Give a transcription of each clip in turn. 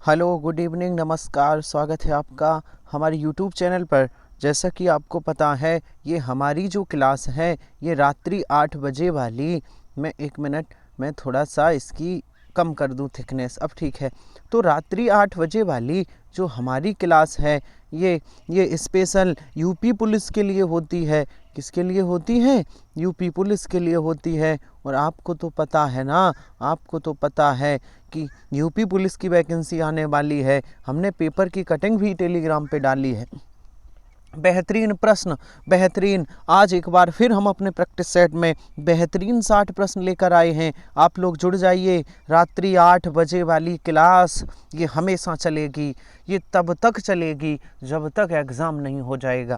Hello, good evening, नमस्कार। स्वागत है आपका हमारे यूट्यूब चैनल पर। जैसा कि आपको पता है, ये हमारी जो क्लास है ये रात्रि 8 बजे वाली। मैं एक मिनट मैं थोड़ा सा इसकी कम कर दूं थिकनेस। अब ठीक है। तो रात्रि 8 बजे वाली जो हमारी क्लास है ये स्पेशल यूपी पुलिस के लिए होती है। किसके लिए होती है? यूपी पुलिस के लिए होती है। और आपको तो पता है ना, आपको तो पता है कि यूपी पुलिस की वैकेंसी आने वाली है। हमने पेपर की कटिंग भी टेलीग्राम पे डाली है। बेहतरीन प्रश्न, बेहतरीन। आज एक बार फिर हम अपने प्रैक्टिस सेट में बेहतरीन 60 प्रश्न लेकर आए हैं। आप लोग जुड़ जाइए। रात्रि 8 बजे वाली क्लास ये हमेशा चलेगी। ये तब तक चलेगी जब तक एग्ज़ाम नहीं हो जाएगा।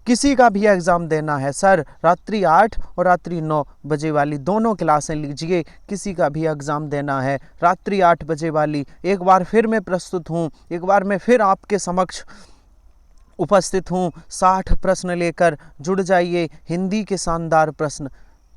किसी का भी एग्ज़ाम देना है सर, रात्रि 8 और रात्रि 9 बजे वाली दोनों क्लासें लीजिए। किसी का भी एग्ज़ाम देना है रात्रि 8 बजे वाली। एक बार फिर मैं प्रस्तुत हूँ, एक बार मैं फिर आपके समक्ष उपस्थित हूँ 60 प्रश्न लेकर। जुड़ जाइए। हिंदी के शानदार प्रश्न।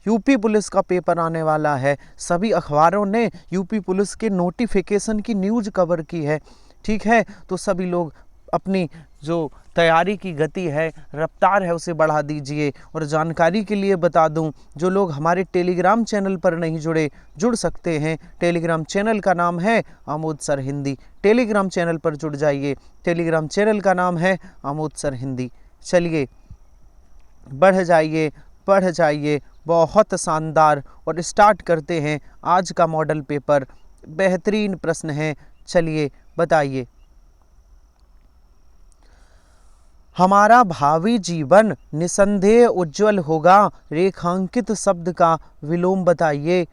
यूपी पुलिस का पेपर आने वाला है। सभी अखबारों ने यूपी पुलिस के नोटिफिकेशन की न्यूज़ कवर की है। ठीक है, तो सभी लोग अपनी जो तैयारी की गति है, रफ्तार है, उसे बढ़ा दीजिए। और जानकारी के लिए बता दूं, जो लोग हमारे टेलीग्राम चैनल पर नहीं जुड़े, जुड़ सकते हैं। टेलीग्राम चैनल का नाम है Amod sir Hindi. Telegram channel पर जुड़ जाइए। टेलीग्राम चैनल का नाम है आमोद सर हिंदी। चलिए बढ़ जाइए, बढ़ जाइए। बहुत शानदार। और स्टार्ट करते हैं आज का मॉडल पेपर। बेहतरीन प्रश्न है। चलिए बताइए। हमारा भावी जीवन निसंदेह उज्जवल होगा। रेखांकित शब्द का विलोम बताइए।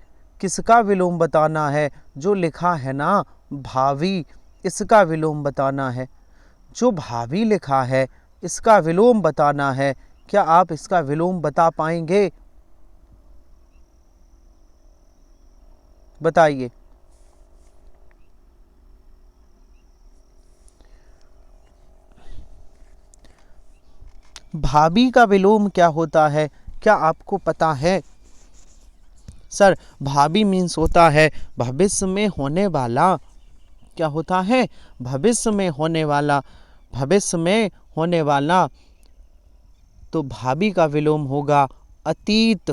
किसका विलोम बताना है? जो लिखा है ना भावी, इसका विलोम बताना है। जो भावी लिखा है इसका विलोम बताना है। क्या आप इसका विलोम बता पाएंगे? बताइए। भावी का विलोम क्या होता है? क्या आपको पता है? सर, भावी मीन्स होता है भविष्य में होने वाला। क्या होता है? भविष्य में होने वाला। भविष्य में होने वाला। तो भावी का विलोम होगा अतीत।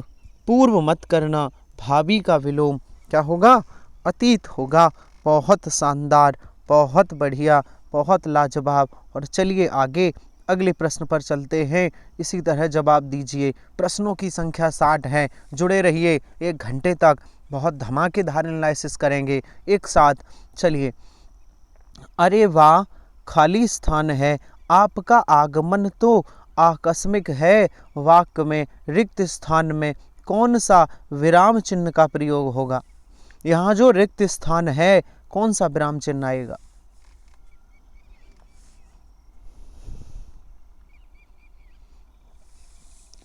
पूर्व मत करना। भावी का विलोम क्या होगा? अतीत होगा। बहुत शानदार, बहुत बढ़िया, बहुत लाजवाब। और चलिए आगे अगले प्रश्न पर चलते हैं। इसी तरह जवाब दीजिए। प्रश्नों की संख्या 60 है। जुड़े रहिए 1 घंटे तक। बहुत धमाकेदार एनालिसिस करेंगे एक साथ। चलिए। अरे वाह, खाली स्थान है। आपका आगमन तो आकस्मिक है। वाक्य में रिक्त स्थान में कौन सा विराम चिन्ह का प्रयोग होगा? यहाँ जो रिक्त स्थान है कौन सा विराम चिन्ह आएगा?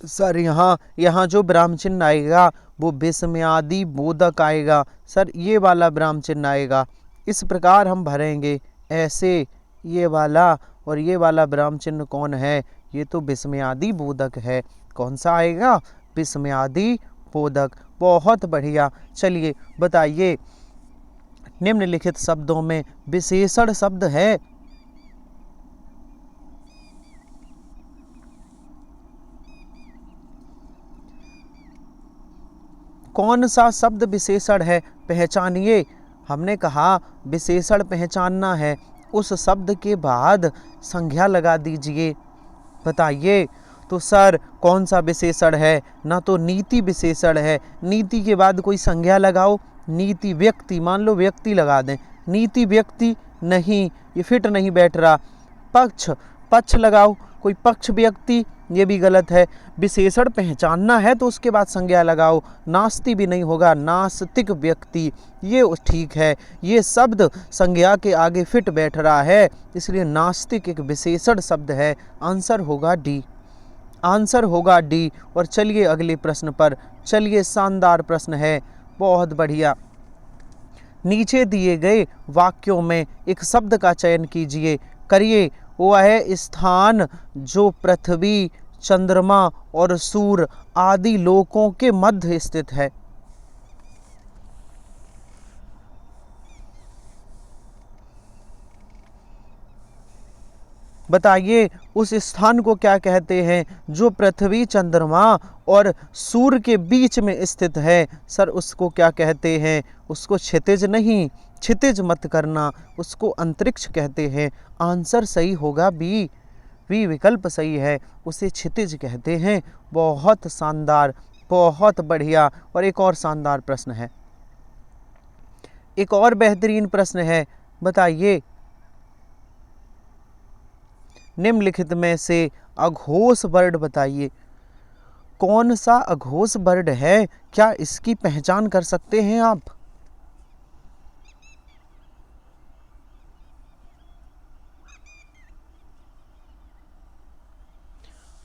सर, यहाँ जो विराम चिन्ह आएगा वो विस्मयादि बोधक आएगा। सर, ये वाला विराम चिन्ह आएगा। इस प्रकार हम भरेंगे ऐसे, ये वाला और ये वाला विराम चिन्ह कौन है? ये तो विस्मयादि बोधक है। कौन सा आएगा? विस्मयादि बोधक। बहुत बढ़िया। चलिए बताइए। निम्नलिखित शब्दों में विशेषण शब्द है। कौन सा शब्द विशेषण है? पहचानिए। हमने कहा विशेषण पहचानना है। उस शब्द के बाद संज्ञा लगा दीजिए। बताइए। तो सर, कौन सा विशेषण है? ना तो नीति विशेषण है। नीति के बाद कोई संज्ञा लगाओ। नीति व्यक्ति, मान लो व्यक्ति लगा दें। नीति व्यक्ति नहीं, ये फिट नहीं बैठ रहा। पक्ष, पक्ष लगाओ। कोई पक्ष व्यक्ति, ये भी गलत है। विशेषण पहचानना है तो उसके बाद संज्ञा लगाओ। नास्ति भी नहीं होगा, नास्तिक व्यक्ति, ये ठीक है। ये शब्द संज्ञा के आगे फिट बैठ रहा है, इसलिए नास्तिक एक विशेषण शब्द है। आंसर होगा डी। आंसर होगा डी। और चलिए अगले प्रश्न पर। चलिए, शानदार प्रश्न है, बहुत बढ़िया। नीचे दिए गए वाक्यों में एक शब्द का चयन कीजिए। करिए। वह है स्थान जो पृथ्वी, चंद्रमा और सूर्य आदि लोकों के मध्य स्थित है। बताइए उस स्थान को क्या कहते हैं जो पृथ्वी, चंद्रमा और सूर्य के बीच में स्थित है? सर उसको क्या कहते हैं? उसको क्षितिज नहीं, क्षितिज मत करना, उसको अंतरिक्ष कहते हैं। आंसर सही होगा बी, बी विकल्प सही है, उसे क्षितिज कहते हैं। बहुत शानदार, बहुत बढ़िया। और एक और शानदार प्रश्न है, एक और बेहतरीन प्रश्न है। बताइए निम्नलिखित में से अघोष बर्ड बताइए, कौन सा अघोष बर्ड है? क्या इसकी पहचान कर सकते हैं आप?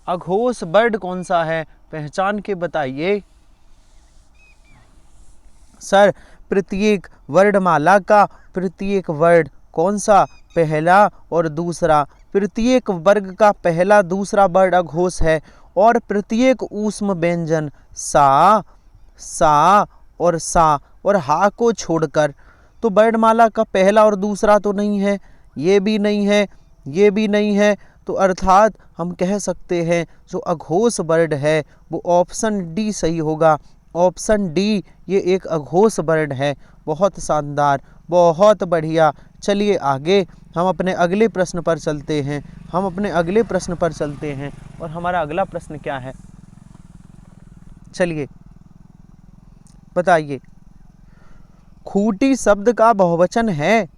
अघोष बर्ड कौन सा है? पहचान के बताइए। सर प्रत्येक वर्णमाला का प्रत्येक वर्ड कौन सा? पहला और दूसरा। प्रत्येक वर्ग का पहला दूसरा वर्ड अघोष है। और प्रत्येक ऊष्म व्यंजन सा, सा और सा और हा को छोड़कर, तो वर्णमाला का पहला और दूसरा तो नहीं है, ये भी नहीं है, ये भी नहीं है, तो अर्थात हम कह सकते हैं जो अघोष वर्ड है वो ऑप्शन डी सही होगा। ऑप्शन डी, ये एक अघोष वर्ड है। बहुत शानदार, बहुत बढ़िया। चलिए आगे हम अपने अगले प्रश्न पर चलते हैं, हम अपने अगले प्रश्न पर चलते हैं। और हमारा अगला प्रश्न क्या है? चलिए बताइए, खूंटी शब्द का बहुवचन है?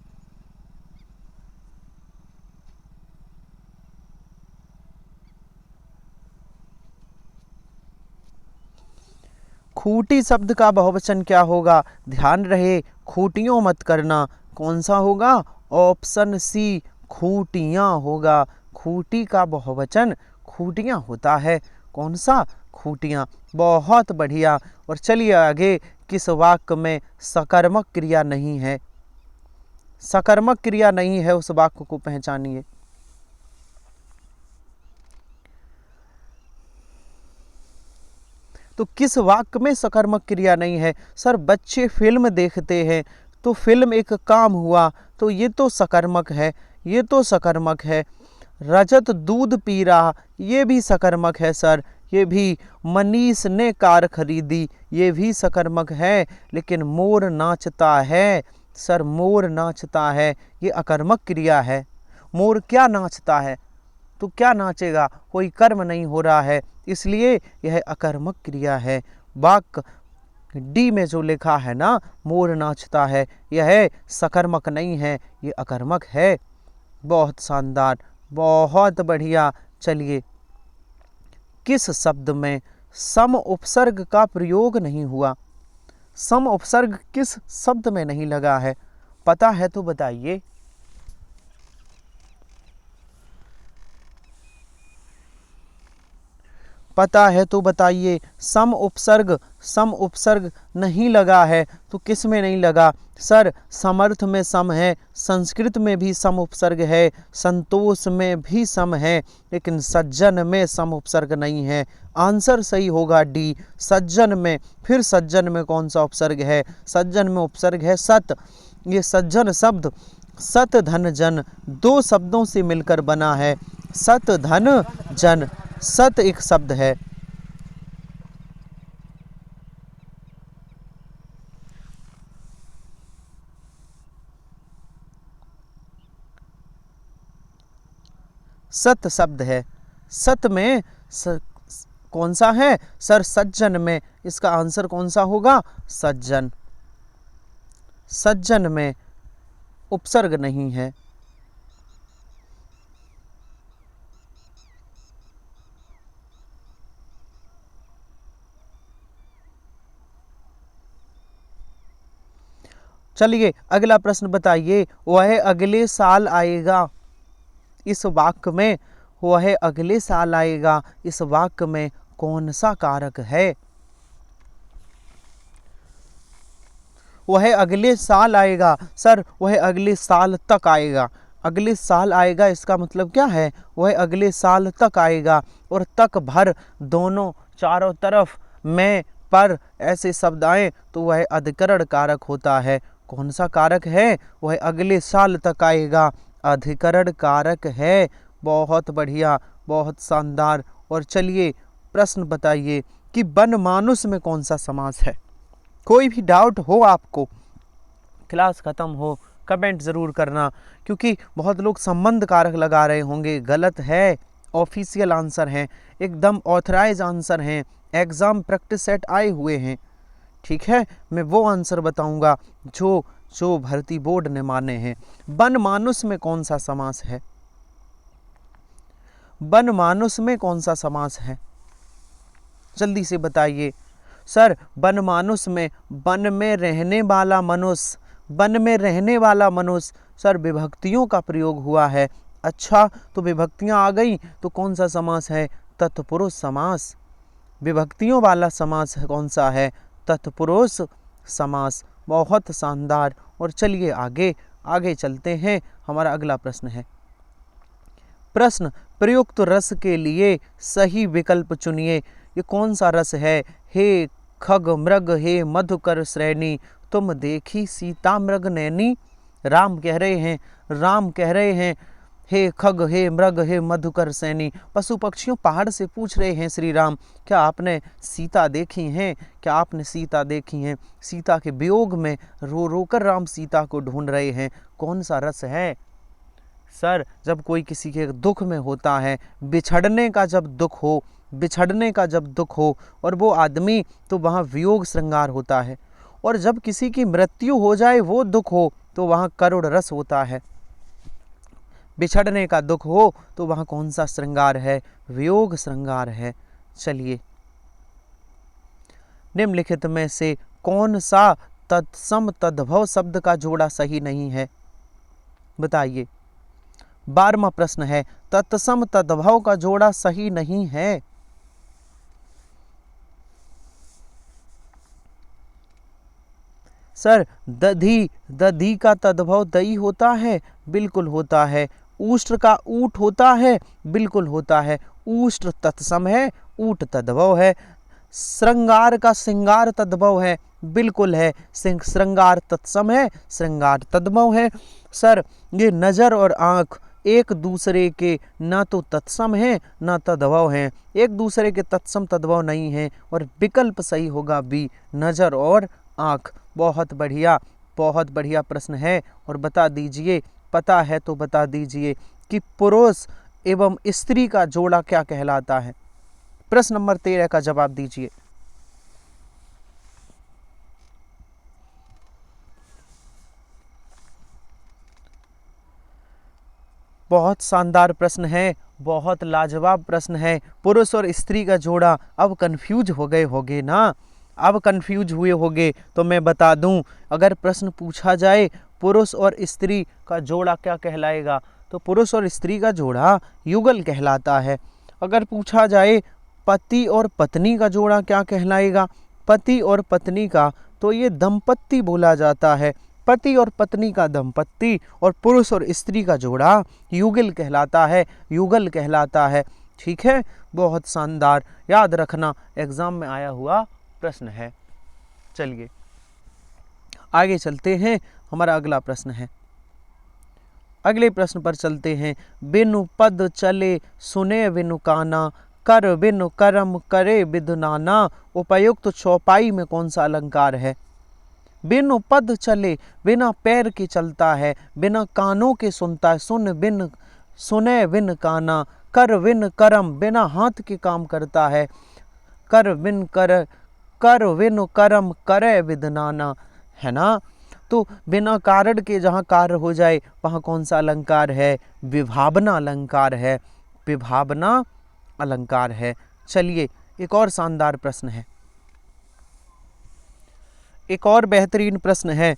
खूंटी शब्द का बहुवचन क्या होगा? ध्यान रहे, खूंटियों मत करना। कौन सा होगा? ऑप्शन सी, खूंटियाँ होगा। खूंटी का बहुवचन खूंटियाँ होता है। कौन सा? खूंटियाँ। बहुत बढ़िया। और चलिए आगे, किस वाक्य में सकर्मक क्रिया नहीं है? सकर्मक क्रिया नहीं है, उस वाक्य को पहचानिए। तो किस वाक्य में सकर्मक क्रिया नहीं है? सर बच्चे फिल्म देखते हैं, तो फिल्म एक काम हुआ, तो ये तो सकर्मक है, ये तो सकर्मक है। रजत दूध पी रहा, ये भी सकर्मक है सर, ये भी। मनीष ने कार खरीदी, ये भी सकर्मक है। लेकिन मोर नाचता है, सर मोर नाचता है, ये अकर्मक क्रिया है। मोर क्या नाचता है? तो क्या नाचेगा? कोई कर्म नहीं हो रहा है, इसलिए यह अकर्मक क्रिया है। वाक्य डी में जो लिखा है ना, मोर नाचता है, यह सकर्मक नहीं है, ये अकर्मक है। बहुत शानदार, बहुत बढ़िया। चलिए, किस शब्द में सम उपसर्ग का प्रयोग नहीं हुआ? सम उपसर्ग किस शब्द में नहीं लगा है? पता है तो बताइए। पता है तो बताइए। सम उपसर्ग नहीं लगा है, तो किस में नहीं लगा? सर समर्थ में सम है, संस्कृत में भी सम उपसर्ग है, संतोष में भी सम है, लेकिन सज्जन में सम उपसर्ग नहीं है। आंसर सही होगा डी, सज्जन में। फिर सज्जन में कौन सा उपसर्ग है? सज्जन में उपसर्ग है सत। ये सज्जन शब्द सत धन जन दो शब्दों से मिलकर बना है। सत धन जन, सत एक शब्द है। सत शब्द है। सत में कौन सा है? सर सज्जन में। इसका आंसर कौन सा होगा? सज्जन। सज्जन में उपसर्ग नहीं है। चलिए अगला प्रश्न बताइए, वह अगले साल आएगा। इस वाक्य में वह अगले साल आएगा, इस वाक्य में कौन सा कारक है? वह अगले साल आएगा, सर वह अगले साल तक आएगा। अगले साल आएगा इसका मतलब क्या है? वह अगले साल तक आएगा। और तक भर दोनों चारों तरफ में पर ऐसे शब्द आए तो वह अधिकरण कारक होता है। कौन सा कारक है? वह अगले साल तक आएगा, अधिकरण कारक है। बहुत बढ़िया, बहुत शानदार। और चलिए प्रश्न बताइए कि बनमानुष में कौन सा समास है। कोई भी डाउट हो आपको, क्लास ख़त्म हो, कमेंट ज़रूर करना, क्योंकि बहुत लोग संबंध कारक लगा रहे होंगे। गलत है, ऑफिशियल आंसर हैं, एकदम ऑथराइज आंसर हैं, एग्ज़ाम प्रैक्टिस सेट आए हुए हैं। ठीक है, मैं वो आंसर बताऊंगा जो जो भर्ती बोर्ड ने माने हैं। बनमानुष में कौन सा समास है? बनमानुष में कौन सा समास है, जल्दी से बताइए। सर बनमानुष में वन में रहने वाला मनुष्य, वन में रहने वाला मनुष्य। सर विभक्तियों का प्रयोग हुआ है। अच्छा, तो विभक्तियां आ गई तो कौन सा समास है? तत्पुरुष समास। विभक्तियों वाला समास कौन सा है? तत्पुरुष समास। बहुत शानदार। और चलिए आगे आगे चलते हैं। हमारा अगला प्रश्न है, प्रश्न प्रयुक्त रस के लिए सही विकल्प चुनिए। ये कौन सा रस है? हे खग मृग हे मधुकर श्रेणी, तुम देखी सीता मृग नैनी। राम कह रहे हैं, राम कह रहे हैं हे खग हे मृग हे मधुकर सैनी। पशु पक्षियों पहाड़ से पूछ रहे हैं श्री राम, क्या आपने सीता देखी हैं? क्या आपने सीता देखी हैं? सीता के वियोग में रो रो कर राम सीता को ढूंढ रहे हैं। कौन सा रस है? सर जब कोई किसी के दुख में होता है, बिछड़ने का जब दुख हो, बिछड़ने का जब दुख हो और वो आदमी, तो वहाँ वियोग श्रृंगार होता है। और जब किसी की मृत्यु हो जाए, वो दुख हो, तो वहाँ करुण रस होता है। बिछड़ने का दुख हो तो वहाँ कौन सा श्रृंगार है? वियोग श्रृंगार है। चलिए, निम्नलिखित में से कौन सा तत्सम तद्भव शब्द का जोड़ा सही नहीं है? बताइए। 12वां प्रश्न है, तत्सम तद्भव का जोड़ा सही नहीं है। सर दधी, दधी का तद्भव दही होता है? बिल्कुल होता है। ऊष्ट्र का ऊट होता है? बिल्कुल होता है। ऊष्ट्र तत्सम है, ऊट तद्भव है। श्रृंगार का श्रृंगार तद्भव है? बिल्कुल है। श्रृंगार तत्सम है, श्रृंगार तद्भव है। सर ये नज़र और आँख एक दूसरे के न तो तत्सम है न तद्भव हैं, एक दूसरे के तत्सम तद्भव नहीं हैं, और विकल्प सही होगा बी, नज़र और आँख। बहुत बढ़िया, बहुत बढ़िया प्रश्न है। और बता दीजिए, पता है तो बता दीजिए कि पुरुष एवं स्त्री का जोड़ा क्या कहलाता है? प्रश्न नंबर 13 का जवाब दीजिए। बहुत शानदार प्रश्न है, बहुत लाजवाब प्रश्न है। पुरुष और स्त्री का जोड़ा। अब कंफ्यूज हो गए होगे ना? अब कंफ्यूज हुए होगे तो मैं बता दूं, अगर प्रश्न पूछा जाए पुरुष और स्त्री का जोड़ा क्या कहलाएगा, तो पुरुष और स्त्री का जोड़ा युगल कहलाता है। अगर पूछा जाए पति और पत्नी का जोड़ा क्या कहलाएगा, पति और पत्नी का, तो ये दंपत्ति बोला जाता है। पति और पत्नी का दंपत्ति, और पुरुष और स्त्री का जोड़ा युगल कहलाता है, युगल कहलाता है। ठीक है, बहुत शानदार, याद रखना, एग्जाम में आया हुआ प्रश्न है। चलिए आगे चलते हैं। हमारा अगला प्रश्न है, अगले प्रश्न पर चलते हैं। बिनु पद चले सुने बिनु काना, कर बिनु करम करे बिदु नाना। उपयुक्त चौपाई में कौन सा अलंकार है? बिनु पद चले, बिना पैर के चलता है, बिना कानों के सुनता है। सुन बिन सुने बिन काना, कर बिन करम, बिना हाथ के काम करता है। कर बिन करम करे बिद नाना, है ना? तो बिना कारण के जहाँ कार्य हो जाए वहाँ कौन सा अलंकार है? विभावना अलंकार है, विभावना अलंकार है। चलिए एक और शानदार प्रश्न है, एक और बेहतरीन प्रश्न है।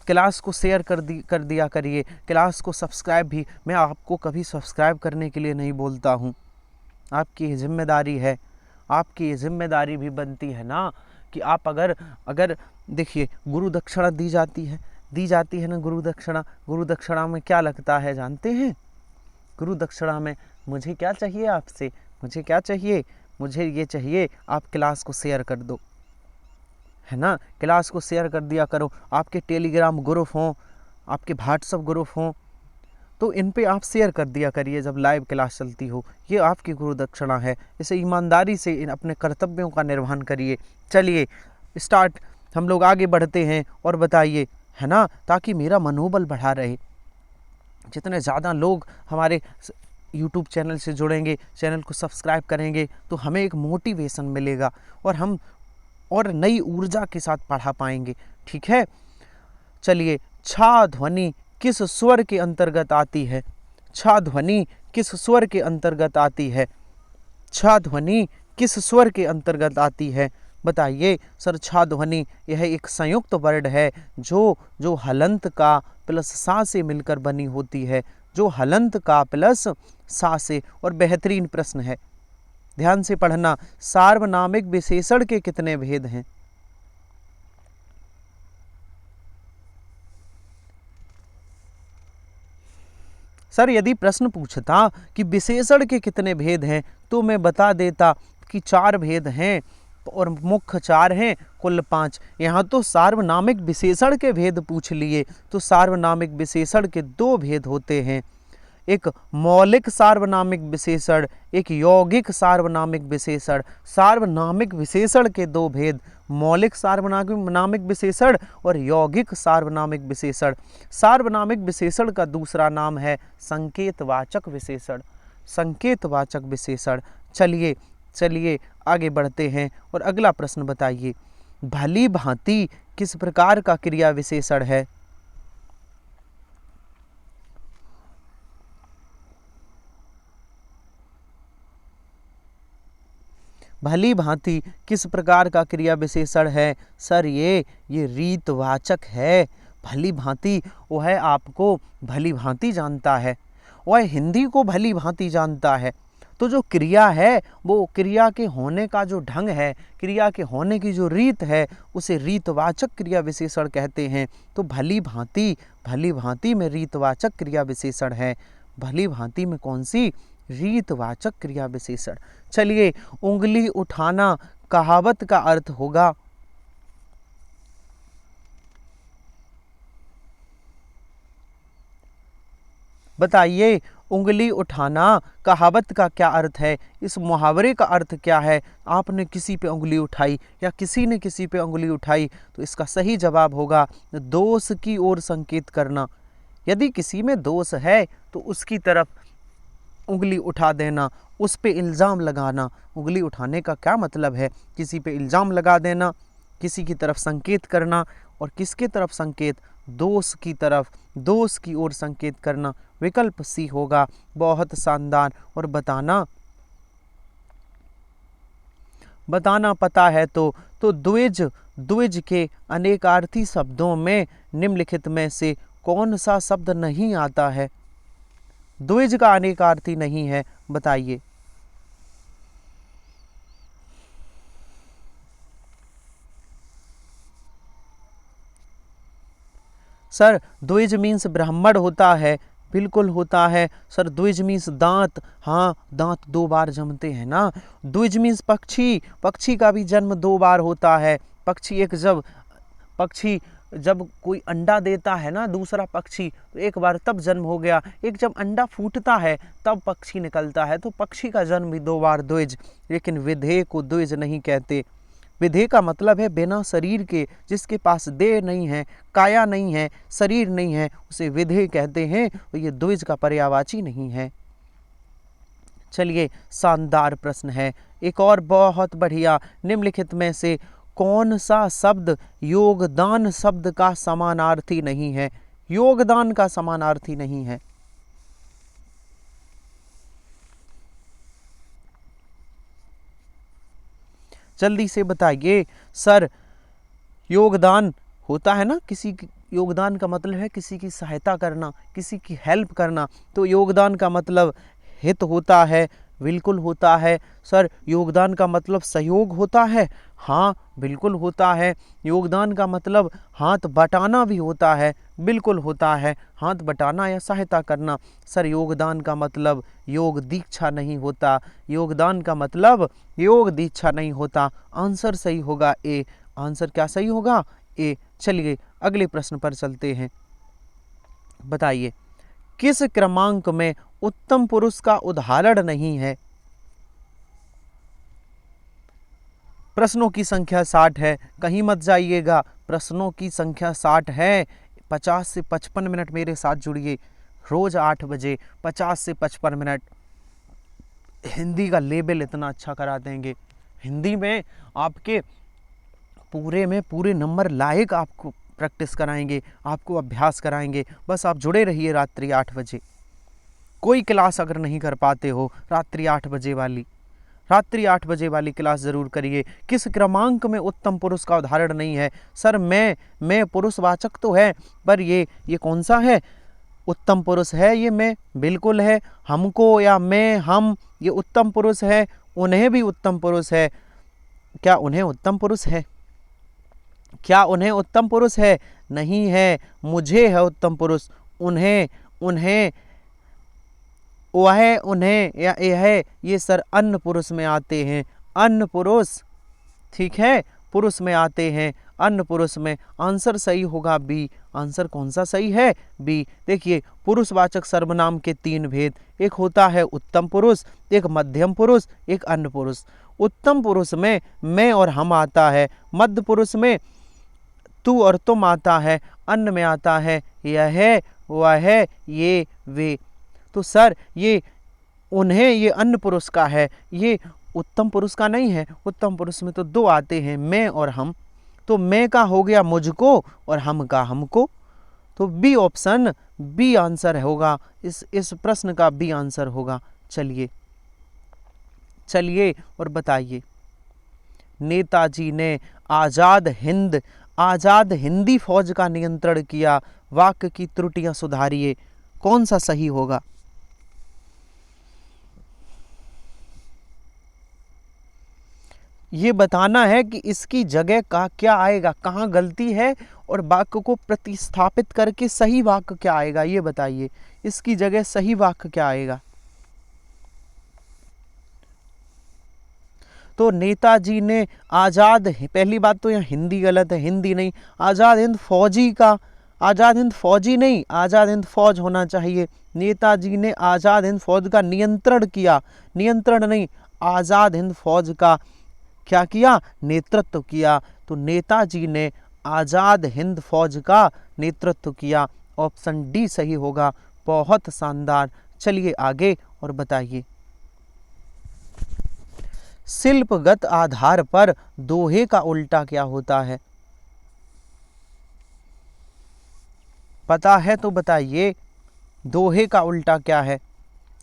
क्लास को शेयर कर दिया करिए, क्लास को सब्सक्राइब भी। मैं आपको कभी सब्सक्राइब करने के लिए नहीं बोलता हूँ, आपकी ये जिम्मेदारी है, आपकी ये जिम्मेदारी भी बनती है ना कि आप अगर देखिए, गुरु दक्षिणा दी जाती है ना, गुरु दक्षिणा। गुरु दक्षिणा में क्या लगता है जानते हैं? गुरु दक्षिणा में मुझे क्या चाहिए आपसे? मुझे क्या चाहिए? मुझे ये चाहिए आप क्लास को शेयर कर दो, है ना? क्लास को शेयर कर दिया करो। आपके टेलीग्राम ग्रुप हों, आपके व्हाट्सएप ग्रुप हों, तो इन पे आप शेयर कर दिया करिए जब लाइव क्लास चलती हो। ये आपकी गुरु दक्षिणा है, इसे ईमानदारी से इन अपने कर्तव्यों का निर्वहन करिए। चलिए स्टार्ट, हम लोग आगे बढ़ते हैं और बताइए, है ना, ताकि मेरा मनोबल बढ़ा रहे। जितने ज़्यादा लोग हमारे यूट्यूब चैनल से जुड़ेंगे, चैनल को सब्सक्राइब करेंगे, तो हमें एक मोटिवेशन मिलेगा और हम और नई ऊर्जा के साथ पढ़ा पाएंगे। ठीक है, चलिए, छा ध्वनि किस स्वर के अंतर्गत आती है? छा ध्वनि किस स्वर के अंतर्गत आती है? छा ध्वनि किस स्वर के अंतर्गत आती है? बताइए सर। छा ध्वनि यह एक संयुक्त वर्ड है जो हलंत का प्लस सा से मिलकर बनी होती है, जो हलंत का प्लस सा से। और बेहतरीन प्रश्न है, ध्यान से पढ़ना। सार्वनामिक विशेषण के कितने भेद हैं? सर यदि प्रश्न पूछता कि विशेषण के कितने भेद हैं तो मैं बता देता कि 4 भेद हैं और मुख्य 4 हैं, कुल 5। यहाँ तो सार्वनामिक विशेषण के भेद पूछ लिए, तो सार्वनामिक विशेषण के 2 भेद होते हैं, एक मौलिक सार्वनामिक विशेषण, एक यौगिक सार्वनामिक विशेषण। सार्वनामिक विशेषण के 2 भेद, मौलिक सार्वनामिक विशेषण और यौगिक सार्वनामिक विशेषण। सार्वनामिक विशेषण का दूसरा नाम है संकेतवाचक विशेषण, संकेतवाचक विशेषण। चलिए चलिए आगे बढ़ते हैं और अगला प्रश्न बताइए, भली भांति किस प्रकार का क्रिया विशेषण है? भली भांति किस प्रकार का क्रिया विशेषण है? सर ये रीतवाचक है। भली भांति वह आपको भली भांति जानता है, वह हिंदी को भली भांति जानता है। तो जो क्रिया है वो क्रिया के होने का जो ढंग है, क्रिया के होने की जो रीत है, उसे रीतवाचक क्रिया विशेषण कहते हैं। तो भली भांति में रीतवाचक क्रिया विशेषण है। भली भांति में कौन सी? रीतवाचक क्रिया विशेषण। चलिए, उंगली उठाना कहावत का अर्थ होगा। बताइए, उंगली उठाना कहावत का क्या अर्थ है? इस मुहावरे का अर्थ क्या है? आपने किसी पे उंगली उठाई या किसी ने किसी पे उंगली उठाई, तो इसका सही जवाब होगा दोष की ओर संकेत करना। यदि किसी में दोष है तो उसकी तरफ उंगली उठा देना, उस पे इल्ज़ाम लगाना। उंगली उठाने का क्या मतलब है? किसी पे इल्ज़ाम लगा देना, किसी की तरफ संकेत करना। और किसके तरफ संकेत? दोष की तरफ, दोष की ओर संकेत करना। विकल्प सी होगा। बहुत शानदार। और बताना पता है तो द्विज के अनेकार्थी शब्दों में निम्नलिखित में से कौन सा शब्द नहीं आता है? द्विज का अनेकार्थी नहीं है, बताइए। सर द्विज मीन्स ब्राह्मण होता है, बिल्कुल होता है। सर द्विज मीन्स दांत, हाँ दांत 2 बार जमते हैं ना। द्विज मीन्स पक्षी, पक्षी का भी जन्म 2 बार होता है। पक्षी जब कोई अंडा देता है ना, दूसरा पक्षी, तो एक बार तब जन्म हो गया। एक जब अंडा फूटता है तब पक्षी निकलता है, तो पक्षी का जन्म भी 2 बार द्विज। लेकिन विधेय को द्विज नहीं कहते। विधेय का मतलब है बिना शरीर के, जिसके पास देह नहीं है, काया नहीं है, शरीर नहीं है, उसे विधेय कहते हैं। तो ये द्विज का पर्यायवाची नहीं है। चलिए, शानदार प्रश्न है एक और बहुत बढ़िया। निम्नलिखित में से कौन सा शब्द योगदान शब्द का समानार्थी नहीं है? योगदान का समानार्थी नहीं है। जल्दी से बताइए। सर योगदान होता है ना, योगदान का मतलब है किसी की सहायता करना, किसी की हेल्प करना। तो योगदान का मतलब हित होता है, बिल्कुल होता है। सर योगदान का मतलब सहयोग होता है, हाँ बिल्कुल होता है। योगदान का मतलब हाथ बटाना भी होता है, बिल्कुल होता है, हाथ बटाना या सहायता करना। सर योगदान का मतलब योग दीक्षा नहीं होता, योगदान का मतलब योग दीक्षा नहीं होता। आंसर सही होगा ए। आंसर क्या सही होगा? ए। चलिए अगले प्रश्न पर चलते हैं। बताइए, किस क्रमांक में उत्तम पुरुष का उदाहरण नहीं है? प्रश्नों की संख्या 60 है, कहीं मत जाइएगा, प्रश्नों की संख्या 60 है। 50 से 55 मिनट मेरे साथ जुड़िए, रोज 8 बजे 50 से 55 मिनट। हिंदी का लेवल इतना अच्छा करा देंगे, हिंदी में आपके पूरे नंबर लायक आपको प्रैक्टिस कराएंगे, आपको अभ्यास कराएंगे। बस आप जुड़े रहिए रात्रि 8 बजे। कोई क्लास अगर नहीं कर पाते हो रात्रि 8 बजे वाली क्लास ज़रूर करिए। किस क्रमांक में उत्तम पुरुष का उदाहरण नहीं है? सर मैं पुरुषवाचक तो है, पर ये कौन सा है? उत्तम पुरुष है ये मैं, बिल्कुल है। हमको या मैं, हम, ये उत्तम पुरुष है। उन्हें भी उत्तम पुरुष है। क्या उन्हें उत्तम पुरुष है? क्या उन्हें उत्तम पुरुष है? नहीं है, मुझे है उत्तम पुरुष। उन्हें, वह, उन्हें या यह, ये सर अन्य पुरुष में आते हैं। अन्य पुरुष, ठीक है, पुरुष में आते हैं, अन्य पुरुष में। आंसर सही होगा बी। आंसर कौन सा सही है? बी। देखिए, पुरुषवाचक सर्वनाम के 3 भेद, एक होता है उत्तम पुरुष, एक मध्यम पुरुष, एक अन्य पुरुष। उत्तम पुरुष में मैं और हम आता है, मध्य पुरुष में तू और तुम आता है, अन्य में आता है यह, वह, ये, वे। तो सर ये उन्हें, ये अन्य पुरुष का है, ये उत्तम पुरुष का नहीं है। उत्तम पुरुष में तो 2 आते हैं, मैं और हम। तो मैं का हो गया मुझको और हम का हमको। तो बी ऑप्शन, बी आंसर होगा, इस प्रश्न का बी आंसर होगा। चलिए और बताइए, नेताजी ने आजाद हिंदी फौज का नियंत्रण किया। वाक्य की त्रुटियां सुधारिए, कौन सा सही होगा? ये बताना है कि इसकी जगह का क्या आएगा, कहाँ गलती है, और वाक्य को प्रतिस्थापित करके सही वाक्य क्या आएगा, ये बताइए। इसकी जगह सही वाक्य क्या आएगा? तो नेताजी ने पहली बात तो यहाँ हिंदी गलत है, हिंदी नहीं, आज़ाद हिंद फौजी नहीं, आज़ाद हिंद फौज होना चाहिए। नेताजी ने आज़ाद हिंद फौज का नियंत्रण किया, नियंत्रण नहीं, आज़ाद हिंद फौज का क्या किया? नेतृत्व किया। तो नेताजी ने आज़ाद हिंद फौज का नेतृत्व किया। ऑप्शन डी सही होगा। बहुत शानदार। चलिए आगे और बताइए, शिल्पगत आधार पर दोहे का उल्टा क्या होता है? पता है तो बताइए, दोहे का उल्टा क्या है?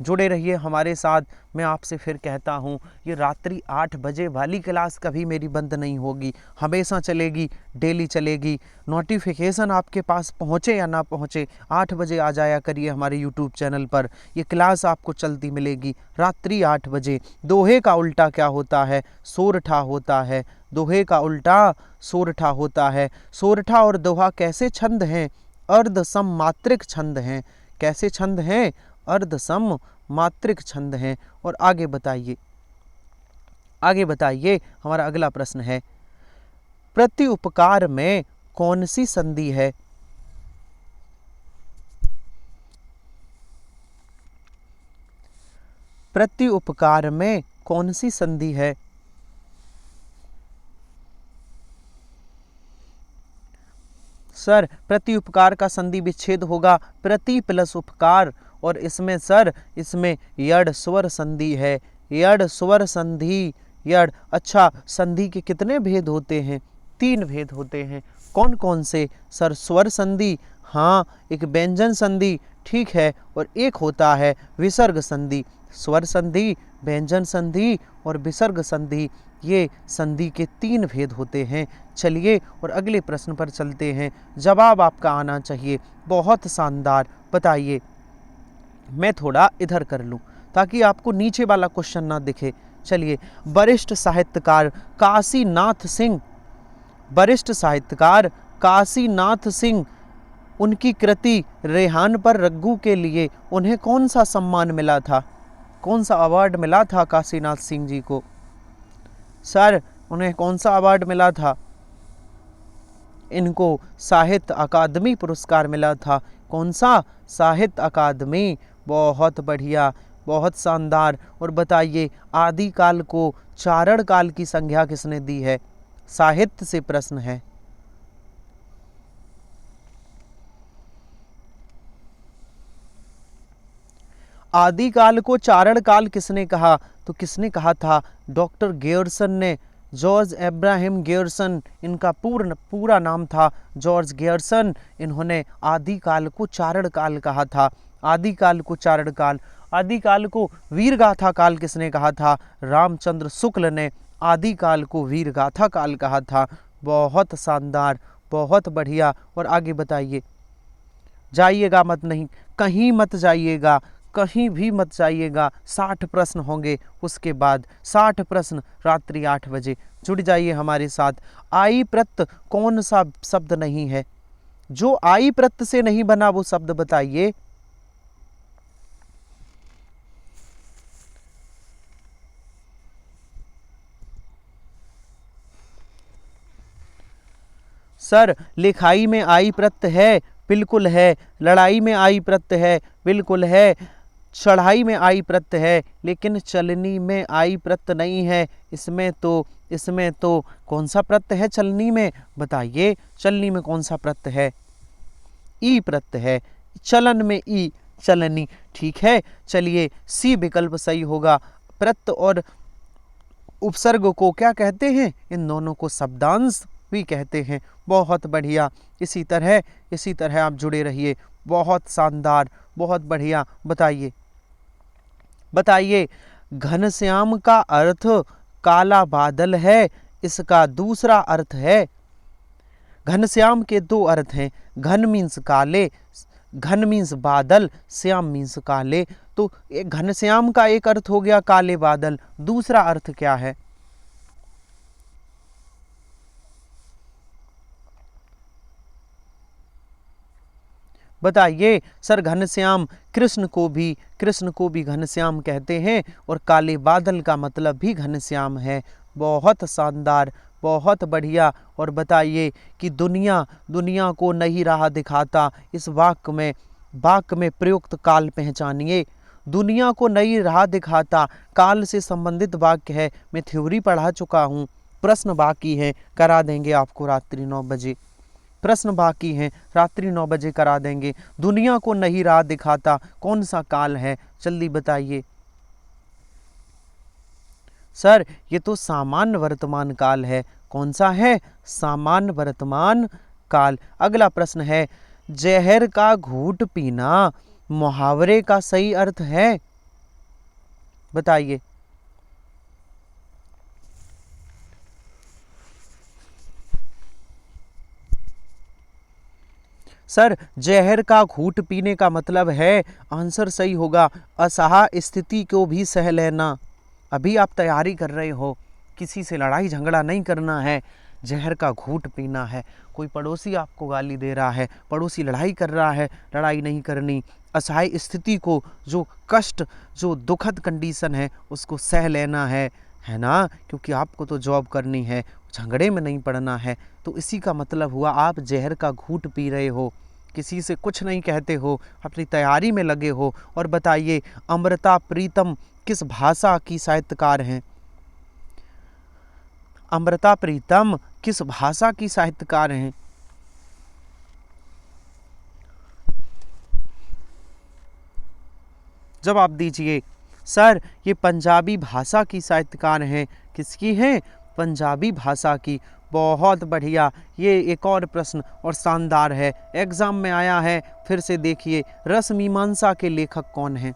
जुड़े रहिए हमारे साथ। मैं आपसे फिर कहता हूँ, ये रात्रि 8 बजे वाली क्लास कभी मेरी बंद नहीं होगी, हमेशा चलेगी, डेली चलेगी। नोटिफिकेशन आपके पास पहुँचे या ना पहुँचे, 8 बजे आ जाया करिए हमारे यूट्यूब चैनल पर। ये क्लास आपको चलती मिलेगी रात्रि 8 बजे। दोहे का उल्टा क्या होता है? सोरठा होता है। दोहे का उल्टा सोरठा होता है। सोरठा और दोहा कैसे छंद हैं? अर्ध सम मात्रिक छंद हैं। कैसे छंद हैं? अर्ध सम मात्रिक छंद हैं। और आगे बताइए, हमारा अगला प्रश्न है, प्रति उपकार में कौन सी संधि है? प्रति उपकार में कौन सी संधि है? सर, प्रति उपकार का संधि विच्छेद होगा, प्रति प्लस उपकार, और इसमें सर, इसमें यड़ स्वर संधि है। यड़ स्वर संधि, यड़। अच्छा, संधि के कितने भेद होते हैं? 3 भेद होते हैं। कौन कौन से? सर, स्वर संधि, हाँ, एक व्यंजन संधि, ठीक है, और एक होता है विसर्ग संधि। स्वर संधि, व्यंजन संधि और विसर्ग संधि, ये संधि के 3 भेद होते हैं। चलिए और अगले प्रश्न पर चलते हैं। जवाब आपका आना चाहिए। बहुत शानदार। बताइए, मैं थोड़ा इधर कर लूं ताकि आपको नीचे वाला क्वेश्चन ना दिखे। चलिए, वरिष्ठ साहित्यकार काशीनाथ सिंह, उनकी कृति रेहान पर रग्गू के लिए उन्हें कौन सा सम्मान मिला था? कौन सा अवार्ड मिला था काशीनाथ सिंह जी को? सर, उन्हें कौन सा अवार्ड मिला था? इनको साहित्य अकादमी पुरस्कार मिला था। कौन सा? साहित्य अकादमी। बहुत बढ़िया, बहुत शानदार। और बताइए आदिकाल को चारण काल की संज्ञा किसने दी है? साहित्य से प्रश्न है। आदिकाल को चारण काल किसने कहा? तो किसने कहा था? डॉक्टर गेयर्सन ने, जॉर्ज एब्राहम गेयर्सन, इनका पूरा नाम था जॉर्ज गेयर्सन। इन्होंने आदिकाल को चारण काल कहा था। आदिकाल को चारण काल। आदिकाल को वीरगाथा काल किसने कहा था? रामचंद्र शुक्ल ने आदिकाल को वीरगाथा काल कहा था। बहुत शानदार, बहुत बढ़िया। और आगे बताइए। जाइएगा मत, नहीं कहीं मत जाइएगा, कहीं भी मत जाइएगा। 60 प्रश्न होंगे उसके बाद, 60 प्रश्न रात्रि 8 बजे। जुड़ जाइए हमारे साथ। आई प्रत्यय कौन सा शब्द नहीं है? जो आई प्रत्यय से नहीं बना वो शब्द बताइए। सर लिखाई में आई प्रत्यय है, बिल्कुल है। लड़ाई में आई प्रत्यय है, बिल्कुल है। चढ़ाई में आई प्रत्यय है, लेकिन चलनी में आई प्रत्यय नहीं है। इसमें तो कौन सा प्रत्यय है चलनी में? बताइए चलनी में कौन सा प्रत्यय है? ई प्रत्यय है। चलन में ई, चलनी। ठीक है, चलिए सी विकल्प सही होगा। प्रत्यय और उपसर्ग को क्या कहते हैं? इन दोनों को शब्दांश भी कहते हैं। बहुत बढ़िया। इसी तरह आप जुड़े रहिए। बहुत शानदार, बहुत बढ़िया। बताइए घनश्याम का अर्थ काला बादल है, इसका दूसरा अर्थ है। घनश्याम के दो अर्थ हैं। घन मीन्स काले, घन मीन्स बादल, श्याम मीन्स काले। तो घनश्याम का एक अर्थ हो गया काले बादल, दूसरा अर्थ क्या है? बताइए। सर घनश्याम, कृष्ण को भी घनश्याम कहते हैं, और काले बादल का मतलब भी घनश्याम है। बहुत शानदार, बहुत बढ़िया। और बताइए कि दुनिया को नई राह दिखाता, इस वाक्य में प्रयुक्त काल पहचानिए। दुनिया को नई राह दिखाता काल से संबंधित वाक्य है। मैं थ्योरी पढ़ा चुका हूँ, प्रश्न बाकी है, करा देंगे आपको रात्रि 9 बजे। प्रश्न बाकी हैं, रात्रि 9 बजे करा देंगे। दुनिया को नई राह दिखाता कौन सा काल है? जल्दी बताइए। सर ये तो सामान्य वर्तमान काल है। कौन सा है? सामान्य वर्तमान काल। अगला प्रश्न है, जहर का घूंट पीना मुहावरे का सही अर्थ है? बताइए। सर जहर का घूंट पीने का मतलब है, आंसर सही होगा, असहाय स्थिति को भी सह लेना। अभी आप तैयारी कर रहे हो, किसी से लड़ाई झगड़ा नहीं करना है, जहर का घूंट पीना है। कोई पड़ोसी आपको गाली दे रहा है, पड़ोसी लड़ाई कर रहा है, लड़ाई नहीं करनी। असहाय स्थिति को, जो कष्ट, जो दुखद कंडीशन है, उसको सह लेना है ना? क्योंकि आपको तो जॉब करनी है, झगड़े में नहीं पड़ना है। तो इसी का मतलब हुआ आप जहर का घूंट पी रहे हो, किसी से कुछ नहीं कहते हो, अपनी तैयारी में लगे हो। और बताइए अमृता प्रीतम किस भाषा की साहित्यकार हैं? अमृता प्रीतम किस भाषा की साहित्यकार हैं? जवाब दीजिए। सर ये पंजाबी भाषा की साहित्यकार हैं। किसकी हैं? पंजाबी भाषा की। बहुत बढ़िया। ये एक और प्रश्न और शानदार है, एग्जाम में आया है, फिर से देखिए। रस मीमांसा के लेखक कौन हैं?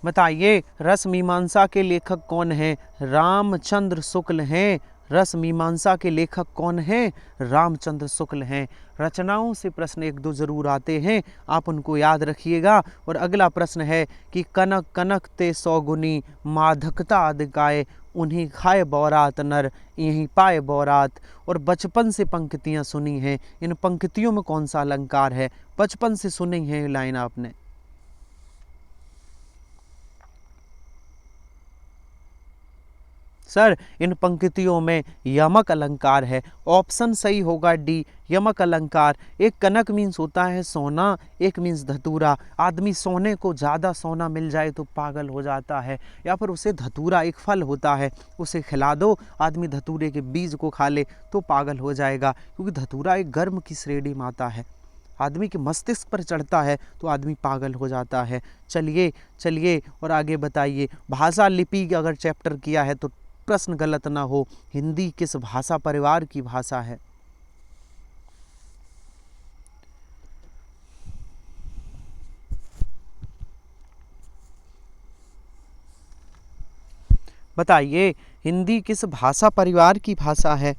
बताइए रस मीमांसा के लेखक कौन हैं? रामचंद्र शुक्ल हैं। रस मीमांसा के लेखक कौन हैं? रामचंद्र शुक्ल हैं। रचनाओं से प्रश्न एक दो जरूर आते हैं, आप उनको याद रखिएगा। और अगला प्रश्न है कि कनक कनक ते सौगुनी माधकता अधिकाय, उन्हीं खाए बौरात नर यहीं पाए बौरात। और बचपन से पंक्तियां सुनी हैं, इन पंक्तियों में कौन सा अलंकार है? बचपन से सुनी है लाइन आपने। सर इन पंक्तियों में यमक अलंकार है। ऑप्शन सही होगा डी, यमक अलंकार। एक कनक मीन्स होता है सोना, एक मीन्स धतूरा। आदमी सोने को ज़्यादा सोना मिल जाए तो पागल हो जाता है, या फिर उसे धतूरा एक फल होता है उसे खिला दो, आदमी धतूरे के बीज को खा ले तो पागल हो जाएगा, क्योंकि धतूरा एक गर्म की श्रेणी में आता है, आदमी के मस्तिष्क पर चढ़ता है तो आदमी पागल हो जाता है। चलिए चलिए और आगे बताइए। भाषा लिपि अगर चैप्टर किया है तो प्रश्न गलत ना हो, हिंदी किस भाषा परिवार की भाषा है? बताइए हिंदी किस भाषा परिवार की भाषा है?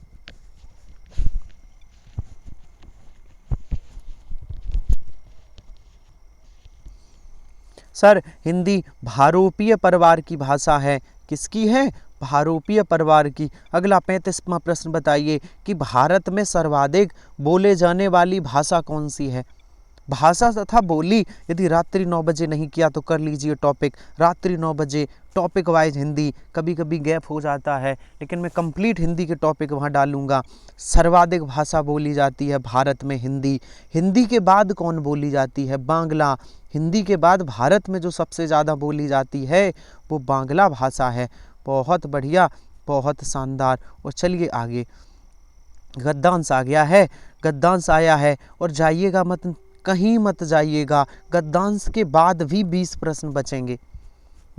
सर हिंदी भारोपीय परिवार की भाषा है। किसकी है? भारोपीय परिवार की। अगला 35वां प्रश्न बताइए कि भारत में सर्वाधिक बोले जाने वाली भाषा कौन सी है? भाषा तथा बोली यदि रात्रि 9 बजे नहीं किया तो कर लीजिए टॉपिक, रात्रि 9 बजे टॉपिक वाइज हिंदी। कभी कभी गैप हो जाता है लेकिन मैं कंप्लीट हिंदी के टॉपिक वहाँ डालूंगा। सर्वाधिक भाषा बोली जाती है भारत में हिंदी। हिंदी के बाद कौन बोली जाती है? बांग्ला। हिंदी के बाद भारत में जो सबसे ज़्यादा बोली जाती है वो बांग्ला भाषा है। बहुत बढ़िया, बहुत शानदार। और चलिए आगे, गद्यांश आ गया है, गद्यांश आया है और जाइएगा मत, कहीं मत जाइएगा। गद्यांश के बाद भी 20 प्रश्न बचेंगे।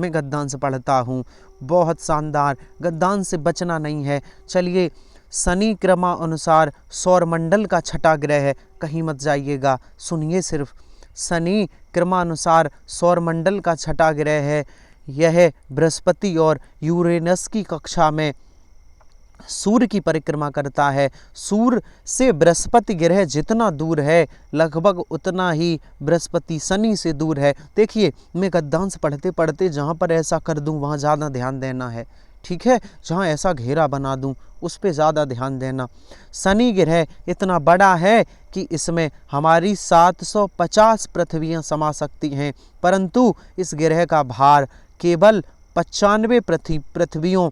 मैं गद्यांश पढ़ता हूँ, बहुत शानदार, गद्यांश से बचना नहीं है। चलिए, शनि क्रमानुसार सौरमंडल का छठा ग्रह है, कहीं मत जाइएगा, सुनिए सिर्फ। शनि क्रमानुसार सौरमंडल का छठा ग्रह है, यह बृहस्पति और यूरेनस की कक्षा में सूर्य की परिक्रमा करता है। सूर्य से बृहस्पति ग्रह जितना दूर है लगभग उतना ही बृहस्पति शनि से दूर है। देखिए मैं गद्यांश पढ़ते पढ़ते जहाँ पर ऐसा कर दूँ वहाँ ज़्यादा ध्यान देना है, ठीक है? जहाँ ऐसा घेरा बना दूँ उस पर ज़्यादा ध्यान देना। शनि ग्रह इतना बड़ा है कि इसमें हमारी 750 पृथ्वियाँ समा सकती हैं, परंतु इस ग्रह का भार केवल 95 पृथ्वियों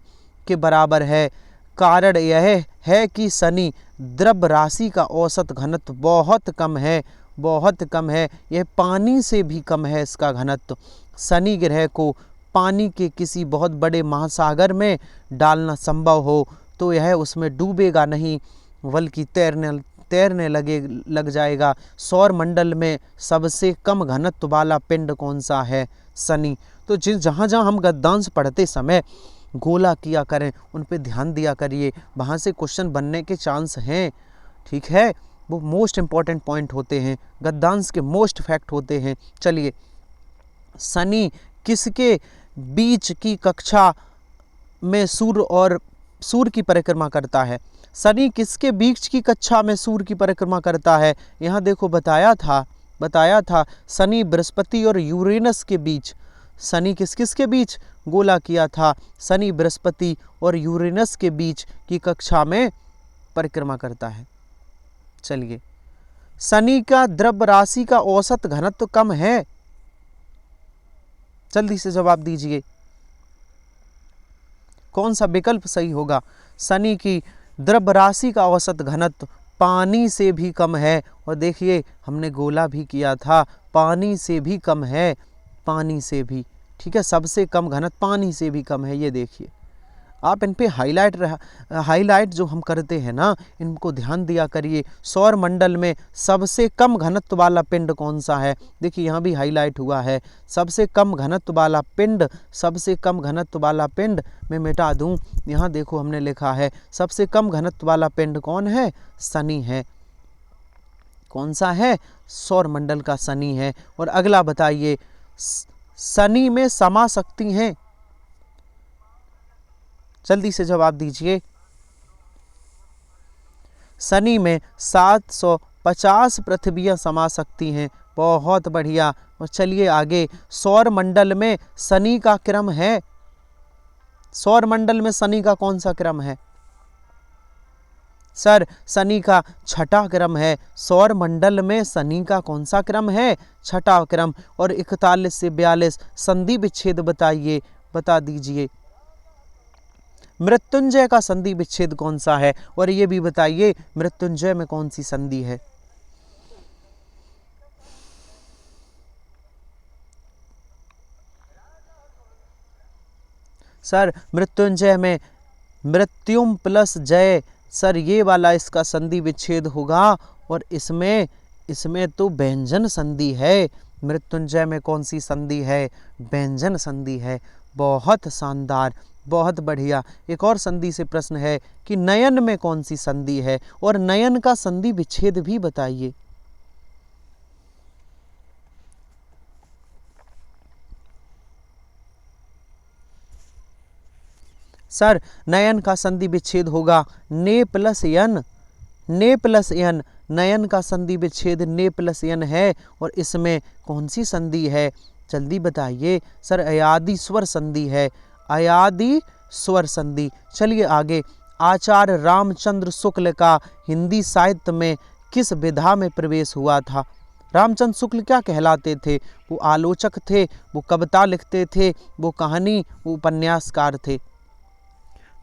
के बराबर है। कारण यह है कि शनि द्रव राशि का औसत घनत्व बहुत कम है, बहुत कम है, यह पानी से भी कम है इसका घनत्व। शनि ग्रह को पानी के किसी बहुत बड़े महासागर में डालना संभव हो तो यह उसमें डूबेगा नहीं बल्कि तैरने लग जाएगा। सौर मंडल में सबसे कम घनत्व वाला पिंड कौन सा है? शनि। तो जहाँ जहाँ हम गद्यांश पढ़ते समय गोला किया करें उन पे ध्यान दिया करिए, वहाँ से क्वेश्चन बनने के चांस हैं, ठीक है? वो मोस्ट इम्पॉर्टेंट पॉइंट होते हैं, गद्यांश के मोस्ट फैक्ट होते हैं। चलिए, शनि किसके बीच की कक्षा में सूर्य की परिक्रमा करता है? शनि किसके बीच की कक्षा में सूर्य की परिक्रमा करता है? यहाँ देखो बताया था शनि बृहस्पति और यूरेनस के बीच। शनि किस के बीच गोला किया था? शनि बृहस्पति और यूरेनस के बीच की कक्षा में परिक्रमा करता है। चलिए, शनि का द्रव राशि का औसत घनत्व कम है, जल्दी से जवाब दीजिए, कौन सा विकल्प सही होगा? शनि की द्रव राशि का औसत घनत्व पानी से भी कम है, और देखिए हमने गोला भी किया था, पानी से भी कम है, पानी से भी, ठीक है? सबसे कम घनत्व पानी से भी कम है, ये देखिए आप इन पे हाईलाइट जो हम करते हैं ना, इनको ध्यान दिया करिए। सौर मंडल में सबसे कम घनत्व वाला पिंड कौन सा है? देखिए यहाँ भी हाईलाइट हुआ है, सबसे कम घनत्व वाला पिंड, सबसे कम घनत्व वाला पिंड। मैं मिटा दूं, यहाँ देखो हमने लिखा है सबसे कम घनत्व वाला पिंड कौन है? शनि है। कौन सा है? सौर मंडल का शनि है। और अगला बताइए, शनि में समा सकती हैं, जल्दी से जवाब दीजिए। शनि में 750 पृथ्वियां समा सकती हैं, बहुत बढ़िया। और चलिए आगे, सौर मंडल में शनि का क्रम है, सौर मंडल में शनि का कौन सा क्रम है? सर शनि का छठा क्रम है। सौर मंडल में शनि का कौन सा क्रम है? छठा क्रम। और 41 से 42 संधि विच्छेद बताइए, बता दीजिए। मृत्युंजय का संधि विच्छेद कौन सा है, और ये भी बताइए मृत्युंजय में कौन सी संधि है। सर मृत्युंजय में मृत्युम प्लस जय, सर ये वाला इसका संधि विच्छेद होगा, और इसमें तो व्यंजन संधि है। मृत्युंजय में कौन सी संधि है, व्यंजन संधि है। बहुत शानदार, बहुत बढ़िया। एक और संधि से प्रश्न है कि नयन में कौन सी संधि है, और नयन का संधि विच्छेद भी बताइए। सर नयन का संधि विच्छेद होगा ने प्लस यन, ने प्लस यन, नयन का संधि विच्छेद ने प्लस यन है, और इसमें कौन सी संधि है, जल्दी बताइए। सर अयादि स्वर संधि है, अयादि स्वर संधि। चलिए आगे। आचार्य रामचंद्र शुक्ल का हिंदी साहित्य में किस विधा में प्रवेश हुआ था। रामचंद्र शुक्ल क्या कहलाते थे, वो आलोचक थे, वो कविता लिखते थे, वो कहानी, वो उपन्यासकार थे।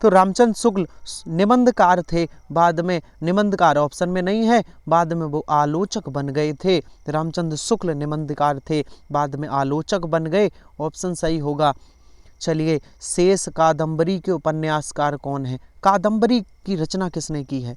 तो रामचंद्र शुक्ल निबंधकार थे, बाद में निबंधकार ऑप्शन में नहीं है, बाद में वो आलोचक बन गए थे। रामचंद्र शुक्ल निबंधकार थे, बाद में आलोचक बन गए, ऑप्शन सही होगा। चलिए, शेष कादंबरी के उपन्यासकार कौन है, कादंबरी की रचना किसने की है।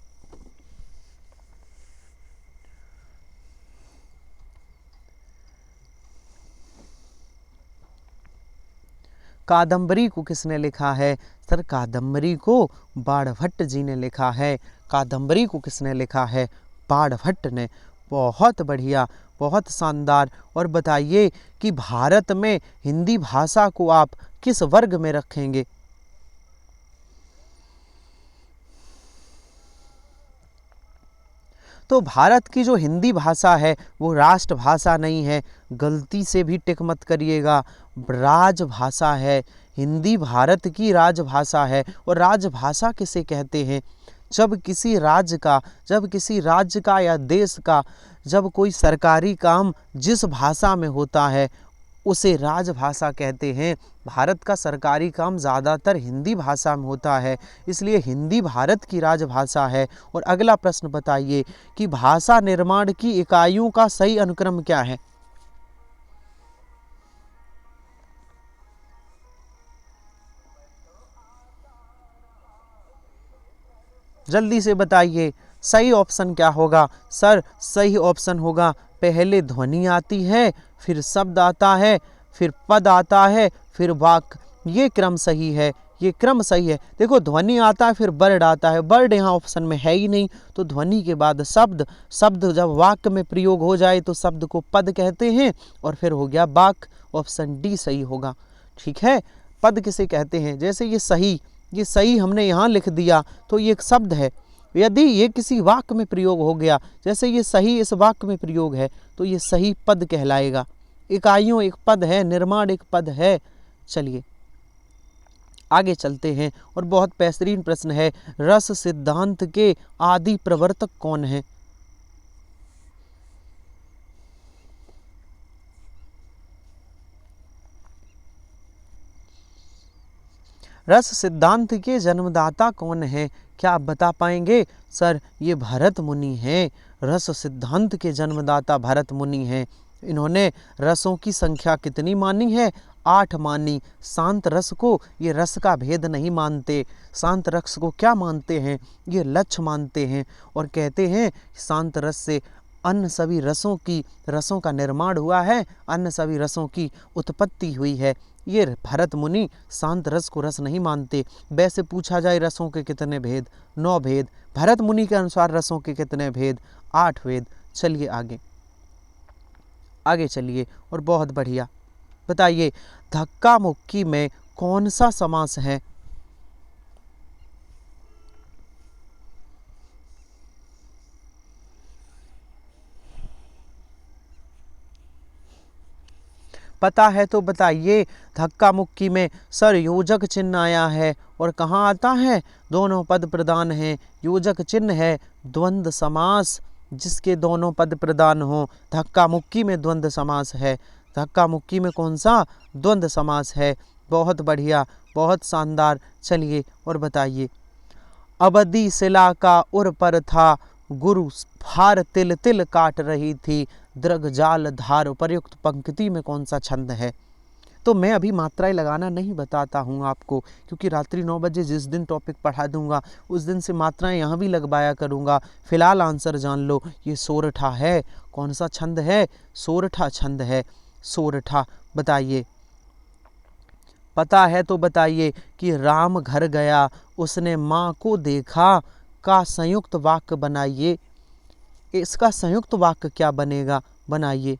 कादंबरी को किसने लिखा है, सर कादंबरी को बाणभट्ट जी ने लिखा है। कादंबरी को किसने लिखा है, बाणभट्ट ने। बहुत बढ़िया, बहुत शानदार। और बताइए कि भारत में हिंदी भाषा को आप किस वर्ग में रखेंगे। तो भारत की जो हिंदी भाषा है वो राष्ट्रभाषा नहीं है, गलती से भी टिक मत करिएगा, राजभाषा है। हिंदी भारत की राजभाषा है। और राजभाषा किसे कहते हैं, जब किसी राज्य का या देश का जब कोई सरकारी काम जिस भाषा में होता है उसे राजभाषा कहते हैं। भारत का सरकारी काम ज़्यादातर हिंदी भाषा में होता है, इसलिए हिंदी भारत की राजभाषा है। और अगला प्रश्न बताइए कि भाषा निर्माण की इकाइयों का सही अनुक्रम क्या है। जल्दी से बताइए, सही ऑप्शन क्या होगा। सर सही ऑप्शन होगा पहले ध्वनि आती है, फिर शब्द आता है, फिर पद आता है, फिर वाक्य। ये क्रम सही है, ये क्रम सही है। देखो ध्वनि आता है, फिर वर्ड आता है, वर्ड यहाँ ऑप्शन में है ही नहीं, तो ध्वनि के बाद शब्द, शब्द जब वाक्य में प्रयोग हो जाए तो शब्द को पद कहते हैं, और फिर हो गया वाक्य। ऑप्शन डी सही होगा। ठीक है, पद किसे कहते हैं, जैसे ये सही हमने यहाँ लिख दिया तो ये एक शब्द है। यदि ये किसी वाक्य में प्रयोग हो गया, जैसे ये सही इस वाक्य में प्रयोग है, तो ये सही पद कहलाएगा। इकाइयों एक पद है, निर्माण एक पद है। चलिए आगे चलते हैं, और बहुत बेहतरीन प्रश्न है, रस सिद्धांत के आदि प्रवर्तक कौन है। रस सिद्धांत के जन्मदाता कौन है, क्या आप बता पाएंगे। सर ये भरत मुनि हैं, रस सिद्धांत के जन्मदाता भरत मुनि हैं। इन्होंने रसों की संख्या कितनी मानी है, 8 मानी। शांत रस को ये रस का भेद नहीं मानते, शांत रस को क्या मानते हैं, ये लक्ष्य मानते हैं, और कहते हैं शांत रस से अन्य सभी रसों का निर्माण हुआ है, अन्य सभी रसों की उत्पत्ति हुई है। ये भरत मुनि शांत रस को रस नहीं मानते। वैसे पूछा जाए रसों के कितने भेद, 9 भेद। भरत मुनि के अनुसार रसों के कितने भेद, 8 भेद। चलिए आगे चलिए, और बहुत बढ़िया। बताइए धक्का मुक्की में कौन सा समास है। पता है तो बताइए। धक्का मुक्की में सर योजक चिन्ह आया है, और कहाँ आता है, दोनों पद प्रधान हैं। योजक चिन्ह है द्वंद्व समास, जिसके दोनों पद प्रधान हो। धक्का मुक्की में द्वंद्व समास है। धक्का मुक्की में कौन सा, द्वंद्व समास है। बहुत बढ़िया, बहुत शानदार। चलिए और बताइए। अबदी शिला का उर पर था, गुरु फार तिल तिल काट रही थी, दृग जाल धार। उपर्युक्त पंक्ति में कौन सा छंद है? तो मैं अभी मात्राएं लगाना नहीं बताता हूँ आपको, क्योंकि रात्रि 9 बजे जिस दिन टॉपिक पढ़ा दूंगा उस दिन से मात्राएं यहाँ भी लगवाया करूँगा। फिलहाल आंसर जान लो, ये सोरठा है। कौन सा छंद है? सोरठा छंद है, सोरठा। बताइए, पता है तो बताइए कि राम घर गया उसने माँ को देखा का संयुक्त वाक्य बनाइए। इसका संयुक्त वाक्य क्या बनेगा? बनाइए।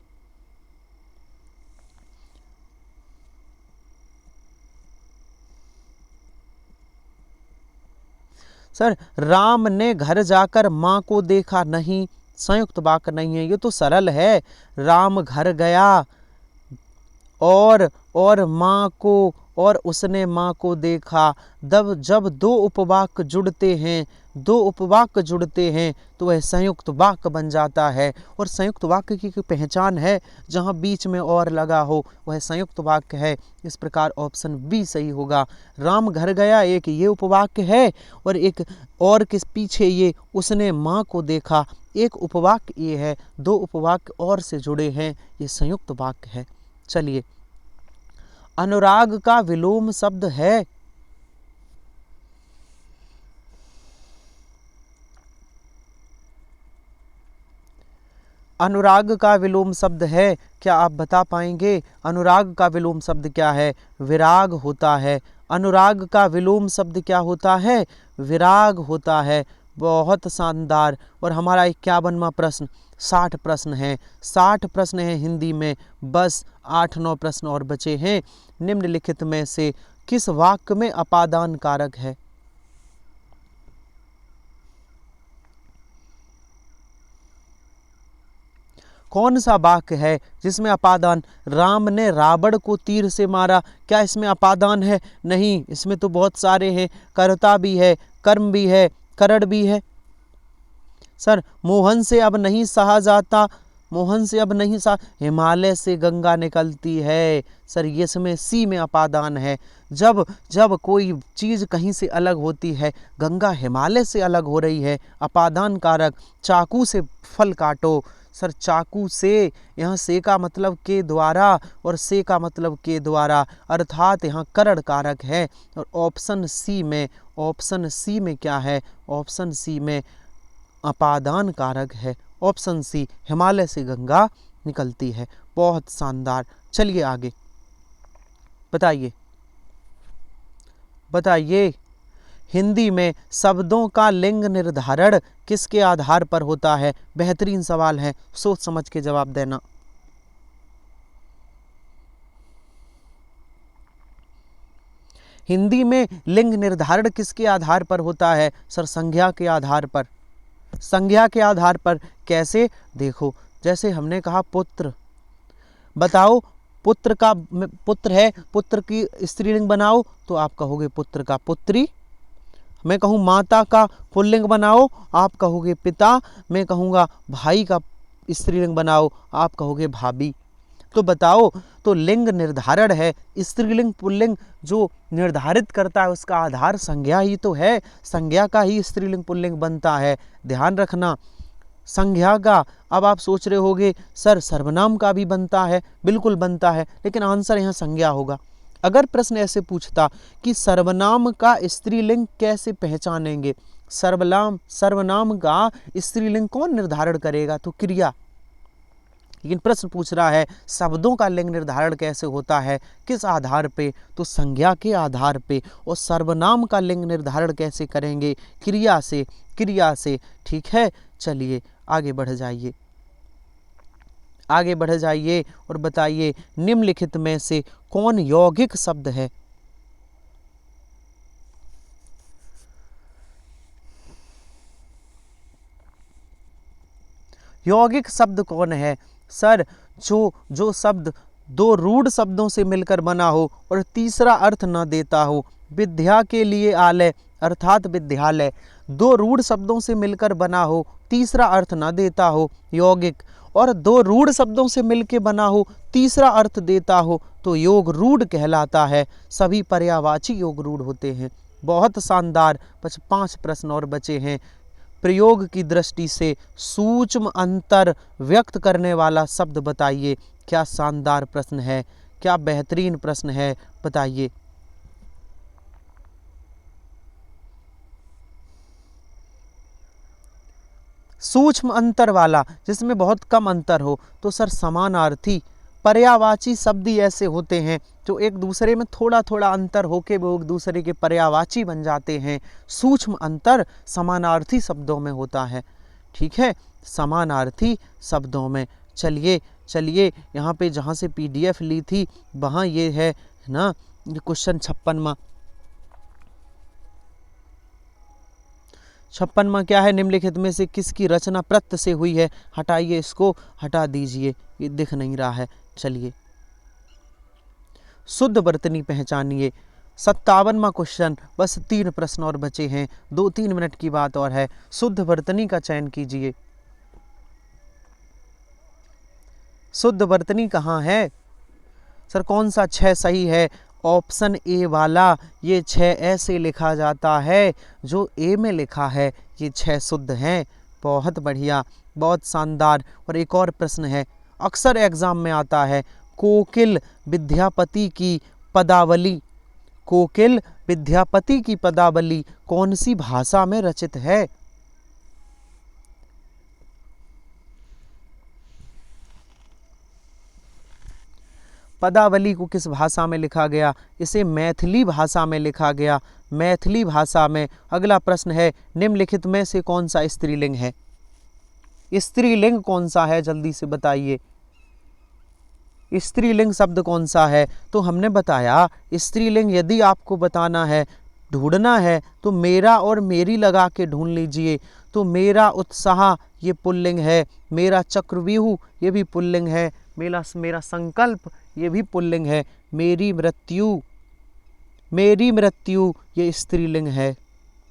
सर, राम ने घर जाकर माँ को देखा, नहीं, संयुक्त वाक्य नहीं है, ये तो सरल है। राम घर गया और माँ को, और उसने माँ को देखा। जब दो उपवाक्य जुड़ते हैं, दो उपवाक्य जुड़ते हैं तो वह संयुक्त वाक्य बन जाता है। और संयुक्त वाक्य की पहचान है जहाँ बीच में और लगा हो, वह संयुक्त वाक्य है। इस प्रकार ऑप्शन बी सही होगा। राम घर गया एक ये उपवाक्य है, और एक और किस पीछे ये उसने माँ को देखा, एक उपवाक्य ये है, दो उपवाक्य और से जुड़े हैं, ये संयुक्त वाक्य है। चलिए, अनुराग का विलोम शब्द है। अनुराग का विलोम शब्द है, क्या आप बता पाएंगे? अनुराग का विलोम शब्द क्या है? विराग होता है। अनुराग का विलोम शब्द क्या होता है? विराग होता है। बहुत शानदार। और हमारा 51वां प्रश्न, 60 प्रश्न हैं, 60 प्रश्न हैं हिंदी में, बस 8-9 प्रश्न और बचे हैं। निम्नलिखित में से किस वाक्य में अपादान कारक है? कौन सा वाक्य है जिसमें अपादान? राम ने रावण को तीर से मारा, क्या इसमें अपादान है? नहीं, इसमें तो बहुत सारे हैं, कर्ता भी है, कर्म भी है, करण भी है। सर, मोहन से अब नहीं सहा जाता, मोहन से अब नहीं सहा, हिमालय से गंगा निकलती है। सर, ये इसमें सी में अपादान है। जब कोई चीज़ कहीं से अलग होती है, गंगा हिमालय से अलग हो रही है, अपादान कारक। चाकू से फल काटो, सर, चाकू से, यहाँ से का मतलब के द्वारा और से का मतलब के द्वारा, अर्थात यहाँ करण कारक है। और ऑप्शन सी में क्या है? ऑप्शन सी में अपादान कारक है। ऑप्शन सी, हिमालय से गंगा निकलती है। बहुत शानदार। चलिए आगे बताइए। हिंदी में शब्दों का लिंग निर्धारण किसके आधार पर होता है? बेहतरीन सवाल है, सोच समझ के जवाब देना। हिंदी में लिंग निर्धारण किसके आधार पर होता है? सर, संज्ञा के आधार पर। संज्ञा के आधार पर कैसे? देखो, जैसे हमने कहा पुत्र, बताओ पुत्र है, पुत्र की स्त्रीलिंग बनाओ तो आप कहोगे पुत्र का पुत्री। मैं कहूँ माता का पुल्लिंग बनाओ, आप कहोगे पिता। मैं कहूँगा भाई का स्त्रीलिंग बनाओ, आप कहोगे भाभी। तो बताओ, तो लिंग निर्धारण है, स्त्रीलिंग पुल्लिंग जो निर्धारित करता है उसका आधार संज्ञा ही तो है। संज्ञा का ही स्त्रीलिंग पुल्लिंग बनता है, ध्यान रखना, संज्ञा का। अब आप सोच रहे होगे सर सर्वनाम का भी बनता है, बिल्कुल बनता है, लेकिन आंसर यहाँ संज्ञा होगा। अगर प्रश्न ऐसे पूछता कि सर्वनाम का स्त्रीलिंग कैसे पहचानेंगे, सर्वनाम का स्त्रीलिंग कौन निर्धारण करेगा? तो क्रिया। लेकिन प्रश्न पूछ रहा है शब्दों का लिंग निर्धारण कैसे होता है, किस आधार पे? तो संज्ञा के आधार पे। और सर्वनाम का लिंग निर्धारण कैसे करेंगे? क्रिया से। ठीक है, चलिए आगे बढ़ जाइए और बताइए निम्नलिखित में से कौन यौगिक शब्द है? यौगिक शब्द कौन है? सर, जो शब्द दो रूढ़ शब्दों से मिलकर बना हो और तीसरा अर्थ न देता हो। विद्या के लिए आलय अर्थात विद्यालय, दो रूढ़ शब्दों से मिलकर बना हो, तीसरा अर्थ न देता हो, यौगिक। और दो रूढ़ शब्दों से मिलके बना हो, तीसरा अर्थ देता हो तो योग रूढ़ कहलाता है। सभी पर्यायवाची योग रूढ़ होते हैं। बहुत शानदार। 5 प्रश्न और बचे हैं। प्रयोग की दृष्टि से सूक्ष्म अंतर व्यक्त करने वाला शब्द बताइए। क्या शानदार प्रश्न है, क्या बेहतरीन प्रश्न है, बताइए। सूक्ष्म अंतर वाला, जिसमें बहुत कम अंतर हो, तो सर समानार्थी। पर्यायवाची शब्द ही ऐसे होते हैं जो एक दूसरे में थोड़ा थोड़ा अंतर होके वो एक दूसरे के पर्यायवाची बन जाते हैं। सूक्ष्म अंतर समानार्थी शब्दों में होता है। ठीक है, समानार्थी शब्दों में। चलिए चलिए, यहाँ पे जहाँ से PDF ली थी वहाँ ये है ना, ये क्वेश्चन 56वां क्या है? निम्नलिखित में से किसकी रचना प्रत्य से हुई है? हटाइए, इसको हटा दीजिए, ये दिख नहीं रहा है। चलिए, शुद्ध वर्तनी पहचानिए। 57वां क्वेश्चन। बस 3 प्रश्न और बचे हैं, 2-3 मिनट की बात और है। शुद्ध वर्तनी का चयन कीजिए। शुद्ध वर्तनी कहाँ है? सर कौन सा 6 सही है? ऑप्शन ए वाला। ये 6 ऐसे लिखा जाता है जो ए में लिखा है, ये 6 शुद्ध हैं। बहुत बढ़िया, बहुत शानदार। और एक और प्रश्न है, अक्सर एग्जाम में आता है, कोकिल विद्यापति की पदावली। कोकिल विद्यापति की पदावली कौन सी भाषा में रचित है? पदावली को किस भाषा में लिखा गया? इसे मैथिली भाषा में लिखा गया, मैथिली भाषा में। अगला प्रश्न है, निम्नलिखित में से कौन सा स्त्रीलिंग है? स्त्रीलिंग कौन सा है, जल्दी से बताइए। स्त्रीलिंग शब्द कौन सा है? तो हमने बताया स्त्रीलिंग यदि आपको बताना है, ढूंढना है, तो मेरा और मेरी लगा के ढूंढ लीजिए। तो मेरा उत्साह ये पुल्लिंग है, मेरा चक्रव्यूह ये भी पुल्लिंग है, मेरा संकल्प ये भी पुल्लिंग है, मेरी मृत्यु ये स्त्रीलिंग है।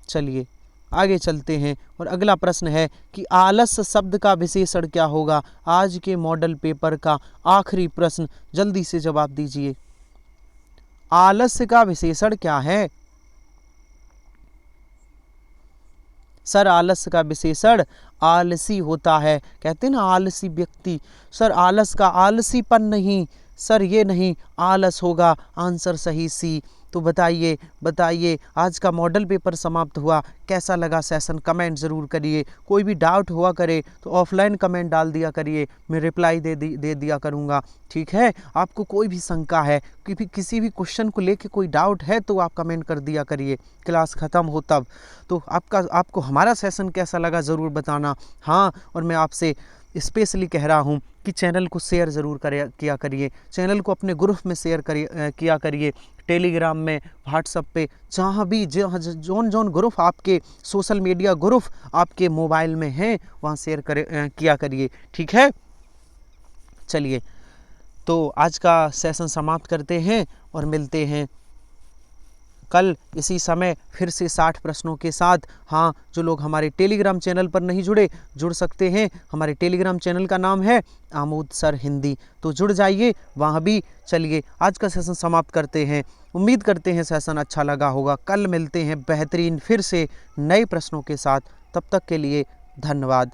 चलिए आगे चलते हैं और अगला प्रश्न है कि आलस्य शब्द का विशेषण क्या होगा? आज के मॉडल पेपर का आखिरी प्रश्न, जल्दी से जवाब दीजिए। आलस्य का विशेषण क्या है? सर आलस्य का विशेषण आलसी होता है। कहते हैं ना आलसी व्यक्ति। सर आलस का आलसीपन नहीं, सर ये नहीं, आलस होगा आंसर सही सी। तो बताइए बताइए, आज का मॉडल पेपर समाप्त हुआ, कैसा लगा सेशन? कमेंट ज़रूर करिए। कोई भी डाउट हुआ करे तो ऑफलाइन कमेंट डाल दिया करिए, मैं रिप्लाई दे दिया करूँगा। ठीक है, आपको कोई भी शंका है, किसी भी क्वेश्चन को लेके कोई डाउट है तो आप कमेंट कर दिया करिए, क्लास ख़त्म हो तब। तो आपको हमारा सेशन कैसा लगा ज़रूर बताना। हाँ, और मैं आपसे स्पेशली कह रहा हूँ कि चैनल को शेयर ज़रूर किया करिए, चैनल को अपने ग्रुप में शेयर किया करिए, टेलीग्राम में, व्हाट्सएप पे, जहाँ भी जोन ग्रुप आपके सोशल मीडिया ग्रुप आपके मोबाइल में हैं वहाँ शेयर किया करिए। ठीक है, चलिए तो आज का सेशन समाप्त करते हैं और मिलते हैं कल इसी समय फिर से 60 प्रश्नों के साथ। हाँ, जो लोग हमारे टेलीग्राम चैनल पर नहीं जुड़ सकते हैं, हमारे टेलीग्राम चैनल का नाम है आमोद सर हिंदी, तो जुड़ जाइए वहाँ भी। चलिए आज का सेशन समाप्त करते हैं, उम्मीद करते हैं सेशन अच्छा लगा होगा। कल मिलते हैं बेहतरीन फिर से नए प्रश्नों के साथ, तब तक के लिए धन्यवाद।